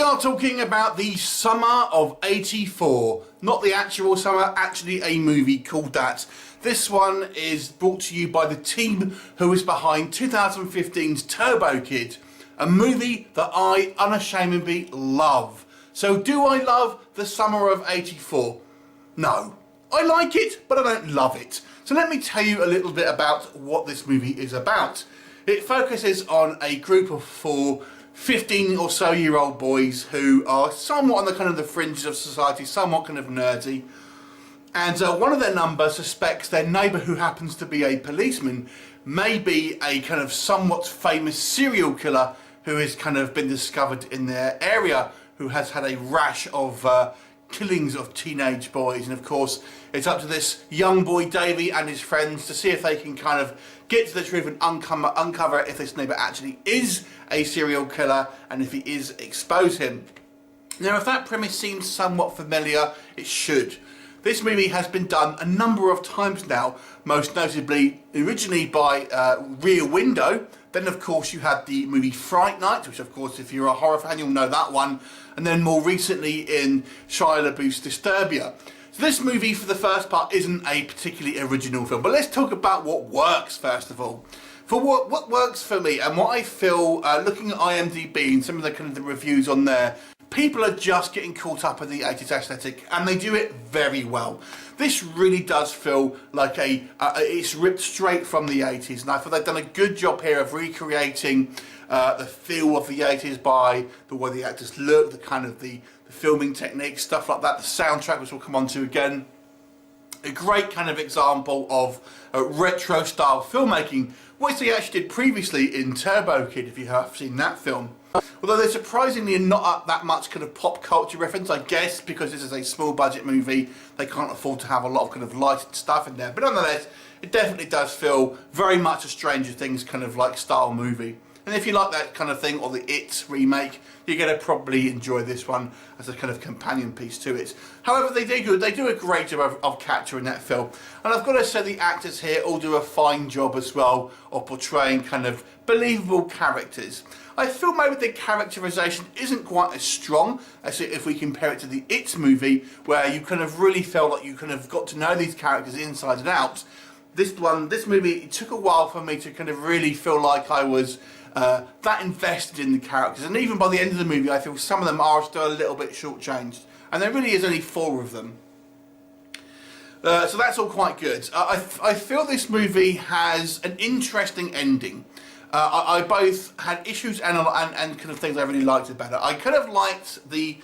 are talking about the summer of '84. Not the actual summer, actually a movie called that. This one is brought to you by the team who is behind 2015's Turbo Kid, a movie that I unashamedly love. So do I love the summer of '84? No. I like it, but I don't love it. So let me tell you a little bit about what this movie is about. It focuses on a group of 4 15 or so year old boys who are somewhat on the kind of the fringes of society, somewhat kind of nerdy. And one of their number suspects their neighbour, who happens to be a policeman, may be a kind of somewhat famous serial killer who has kind of been discovered in their area, who has had a rash of killings of teenage boys. And of course it's up to this young boy Davey and his friends to see if they can kind of get to the truth and uncover if this neighbour actually is a serial killer, and if he is, expose him. Now if that premise seems somewhat familiar, it should. This movie has been done a number of times now, most notably originally by Rear Window. Then of course you had the movie Fright Night, which of course if you're a horror fan you'll know that one, and then more recently in Shia LaBeouf's Disturbia. So this movie for the first part isn't a particularly original film, but let's talk about what works first of all. For what works for me and what I feel, looking at IMDb and some of the kind of the reviews on there, people are just getting caught up in the 80s aesthetic, and they do it very well. This really does feel like it's ripped straight from the 80s, and I feel they've done a good job here of recreating the feel of the 80s by the way the actors look, the kind of the filming techniques, stuff like that, the soundtrack, which we'll come on to again. A great kind of example of retro style filmmaking, which they actually did previously in Turbo Kid, if you have seen that film. Although there's surprisingly not that much kind of pop culture reference, I guess, because this is a small budget movie, they can't afford to have a lot of kind of lighted stuff in there. But nonetheless, it definitely does feel very much a Stranger Things kind of like style movie. And if you like that kind of thing, or the It remake, you're going to probably enjoy this one as a kind of companion piece to it. However, they do a great job of capturing that film. And I've got to say the actors here all do a fine job as well of portraying kind of believable characters. I feel maybe the characterization isn't quite as strong as if we compare it to the It movie, where you kind of really felt like you kind of got to know these characters inside and out. This movie, it took a while for me to kind of really feel like I was that invested in the characters, and even by the end of the movie I feel some of them are still a little bit shortchanged, and there really is only 4 of them. So that's all quite good. I feel this movie has an interesting ending. I both had issues and kind of things I really liked about it. I kind of liked the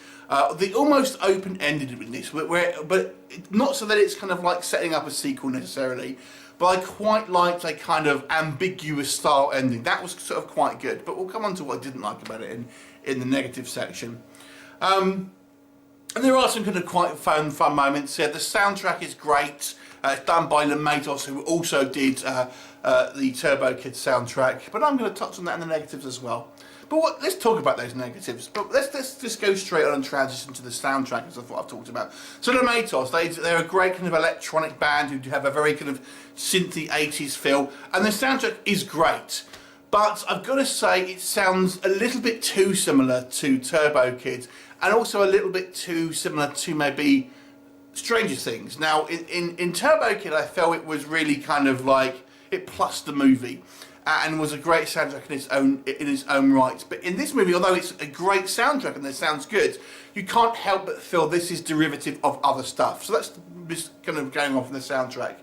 almost open-ended in this, but not so that it's kind of like setting up a sequel necessarily. But I quite liked a kind of ambiguous style ending. That was sort of quite good. But we'll come on to what I didn't like about it in the negative section. And there are some kind of quite fun moments here. The soundtrack is great. It's done by Lematos, who also did the Turbo Kid soundtrack. But I'm going to touch on that in the negatives as well. But let's talk about those negatives. But let's just go straight on and transition to the soundtrack, as what I've talked about. So Lematos, they're a great kind of electronic band who have a very kind of synthy 80s feel, and the soundtrack is great. But I've got to say it sounds a little bit too similar to Turbo Kid, and also a little bit too similar to maybe Stranger Things. Now in Turbo Kid I felt it was really kind of like it plus the movie. And was a great soundtrack in its own right. But in this movie, although it's a great soundtrack and it sounds good, you can't help but feel this is derivative of other stuff. So that's just kind of going on from the soundtrack.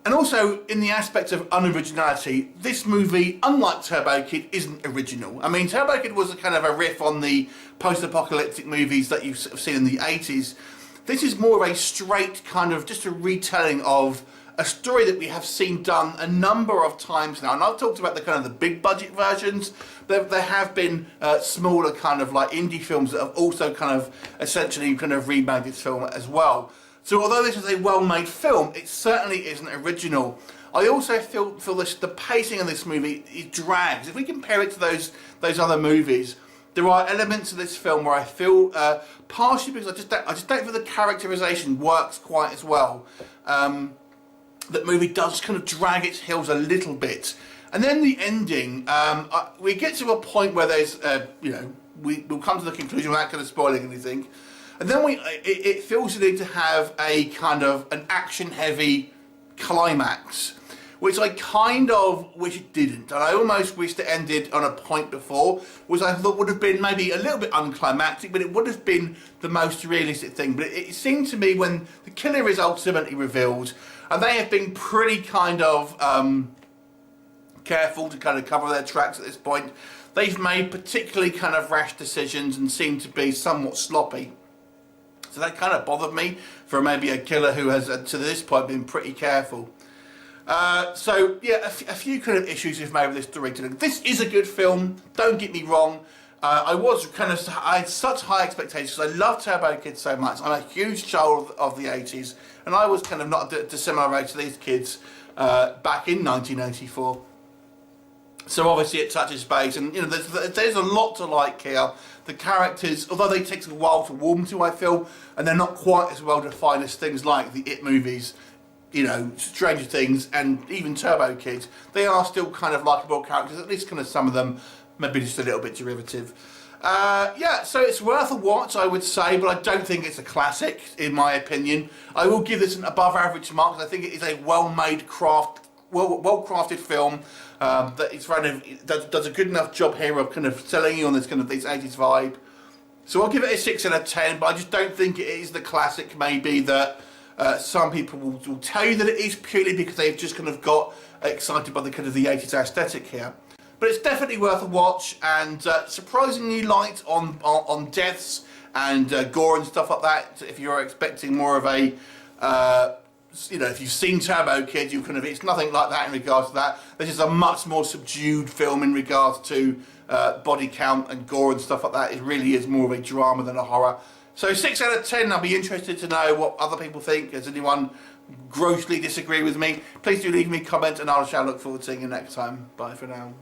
And also, in the aspect of unoriginality, this movie, unlike Turbo Kid, isn't original. I mean, Turbo Kid was a kind of a riff on the post-apocalyptic movies that you've sort of seen in the 80s. This is more of a straight kind of, just a retelling of a story that we have seen done a number of times now, and I've talked about the kind of the big budget versions. There have been smaller kind of like indie films that have also kind of essentially kind of remade this film as well. So although this is a well-made film, it certainly isn't original. I also feel the pacing of this movie, it drags. If we compare it to those other movies, there are elements of this film where I feel partially because I just don't feel the characterization works quite as well. That movie does kind of drag its heels a little bit. And then the ending, we get to a point where there's, we'll come to the conclusion without kind of spoiling anything. And then it feels the need to have a kind of an action-heavy climax, which I kind of wish it didn't. And I almost wished it ended on a point before, which I thought would have been maybe a little bit unclimactic, but it would have been the most realistic thing. But it seemed to me when the killer is ultimately revealed, and they have been pretty kind of careful to kind of cover their tracks at this point, they've made particularly kind of rash decisions and seem to be somewhat sloppy. So that kind of bothered me for maybe a killer who has, to this point, been pretty careful. So, yeah, a few kind of issues we've made with this director. This is a good film, don't get me wrong. I had such high expectations. I love Turbo Kid so much. I'm a huge child of the 80s, and I was kind of not a dissimilar age to these kids back in 1984. So obviously it touches base, and you know there's a lot to like here. The characters, although they take a while to warm to, I feel, and they're not quite as well defined as things like the It movies, you know, Stranger Things, and even Turbo Kid. They are still kind of likeable characters, at least kind of some of them, maybe just a little bit derivative. Yeah, so it's worth a watch, I would say, but I don't think it's a classic, in my opinion. I will give this an above average mark, because I think it is a well-made well-crafted film that is does a good enough job here of kind of selling you on this kind of this 80s vibe. So I'll give it a 6 out of 10, but I just don't think it is the classic maybe that some people will tell you that it is, purely because they've just kind of got excited by the kind of the 80s aesthetic here. But it's definitely worth a watch, and surprisingly light on deaths and gore and stuff like that. If you're expecting more of a you know, if you've seen Turbo Kid, it's nothing like that in regards to that. This is a much more subdued film in regards to body count and gore and stuff like that. It really is more of a drama than a horror. So 6 out of 10, I'll be interested to know what other people think. Does anyone grossly disagree with me? Please do leave me a comment, and I shall look forward to seeing you next time. Bye for now.